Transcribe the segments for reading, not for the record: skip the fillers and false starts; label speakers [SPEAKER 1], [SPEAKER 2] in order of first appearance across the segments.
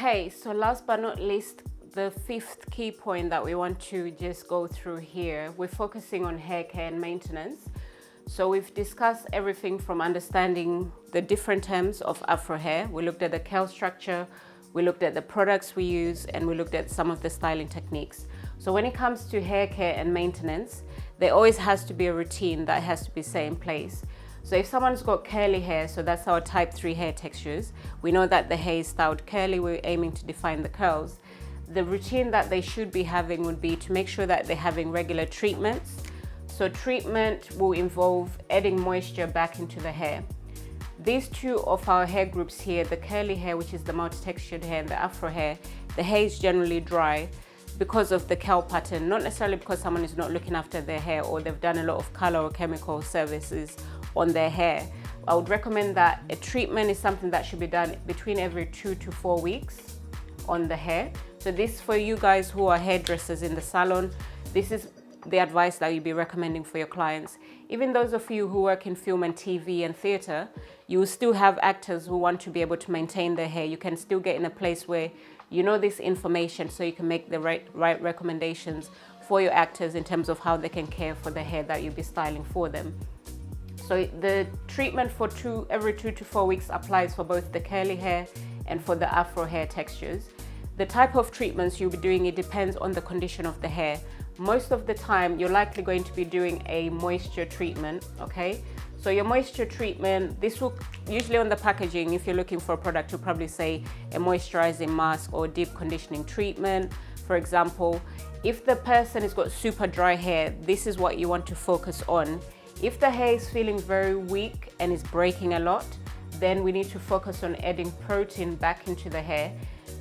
[SPEAKER 1] Okay, so last but not least, the fifth key point that we want to just go through here, we're focusing on hair care and maintenance. So we've discussed everything from understanding the different terms of Afro hair. We looked at the curl structure, we looked at the products we use, and we looked at some of the styling techniques. So when it comes to hair care and maintenance, there always has to be a routine that has to be set in place. So if someone's got curly hair, so that's our type 3 hair textures, we know that the hair is styled curly, we're aiming to define the curls. The routine that they should be having would be to make sure that they're having regular treatments. So treatment will involve adding moisture back into the hair. These two of our hair groups here, the curly hair, which is the multi-textured hair, and the Afro hair, the hair is generally dry because of the curl pattern, not necessarily because someone is not looking after their hair or they've done a lot of color or chemical services on their hair. I would recommend that a treatment is something that should be done between every 2 to 4 weeks on the hair. So this, for you guys who are hairdressers in the salon, this is the advice that you'll be recommending for your clients. Even those of you who work in film and TV and theater, you will still have actors who want to be able to maintain their hair. You can still get in a place where you know this information so you can make the right recommendations for your actors in terms of how they can care for the hair that you'll be styling for them. So the treatment for every 2 to 4 weeks applies for both the curly hair and for the Afro hair textures. The type of treatments you'll be doing, it depends on the condition of the hair. Most of the time, you're likely going to be doing a moisture treatment, okay? So your moisture treatment, this will usually on the packaging, if you're looking for a product, you'll probably say a moisturizing mask or deep conditioning treatment. For example, if the person has got super dry hair, this is what you want to focus on. If the hair is feeling very weak and is breaking a lot, then we need to focus on adding protein back into the hair.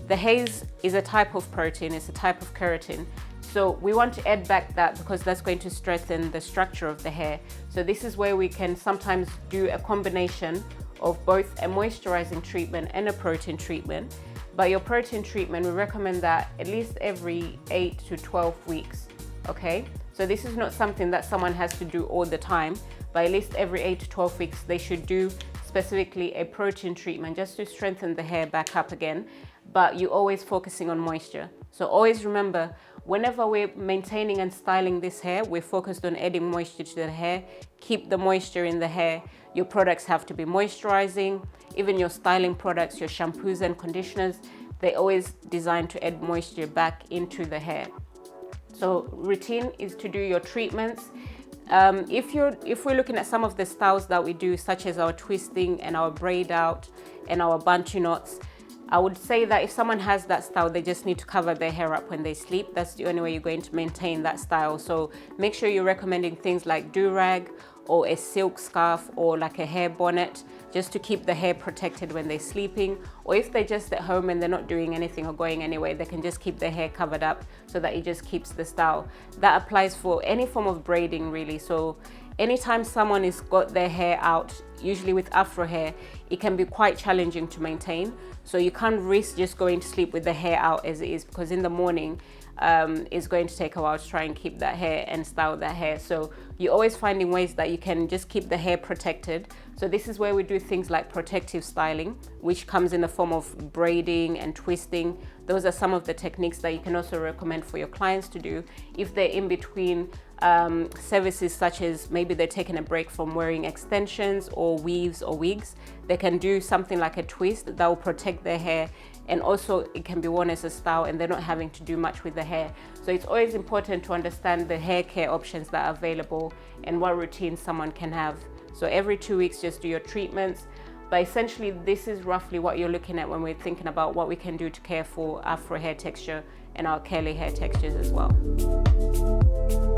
[SPEAKER 1] The haze is a type of protein, it's a type of keratin. So we want to add back that because that's going to strengthen the structure of the hair. So this is where we can sometimes do a combination of both a moisturizing treatment and a protein treatment. But your protein treatment, we recommend that at least every 8 to 12 weeks, okay? So this is not something that someone has to do all the time, but at least every 8 to 12 weeks, they should do specifically a protein treatment just to strengthen the hair back up again. But you're always focusing on moisture. So always remember, whenever we're maintaining and styling this hair, we're focused on adding moisture to the hair. Keep the moisture in the hair. Your products have to be moisturizing. Even your styling products, your shampoos and conditioners, they're always designed to add moisture back into the hair. So routine is to do your treatments. If we're looking at some of the styles that we do, such as our twisting and our braid out and our bantu knots, I would say that if someone has that style, they just need to cover their hair up when they sleep. That's the only way you're going to maintain that style. So make sure you're recommending things like do-rag or a silk scarf or like a hair bonnet, just to keep the hair protected when they're sleeping. Or if they're just at home and they're not doing anything or going anywhere, they can just keep their hair covered up so that it just keeps the style. That applies for any form of braiding really. So anytime someone has got their hair out, usually with Afro hair, it can be quite challenging to maintain. So you can't risk just going to sleep with the hair out as it is, because in the morning, it's going to take a while to try and keep that hair and style that hair. So you're always finding ways that you can just keep the hair protected. So this is where we do things like protective styling, which comes in the form of braiding and twisting. Those are some of the techniques that you can also recommend for your clients to do if they're in between services, such as maybe they're taking a break from wearing extensions or weaves or wigs. They can do something like a twist that will protect their hair, and also it can be worn as a style and they're not having to do much with the hair. So it's always important to understand the hair care options that are available and what routine someone can have. So every 2 weeks, just do your treatments. But essentially, this is roughly what you're looking at when we're thinking about what we can do to care for Afro hair texture and our curly hair textures as well.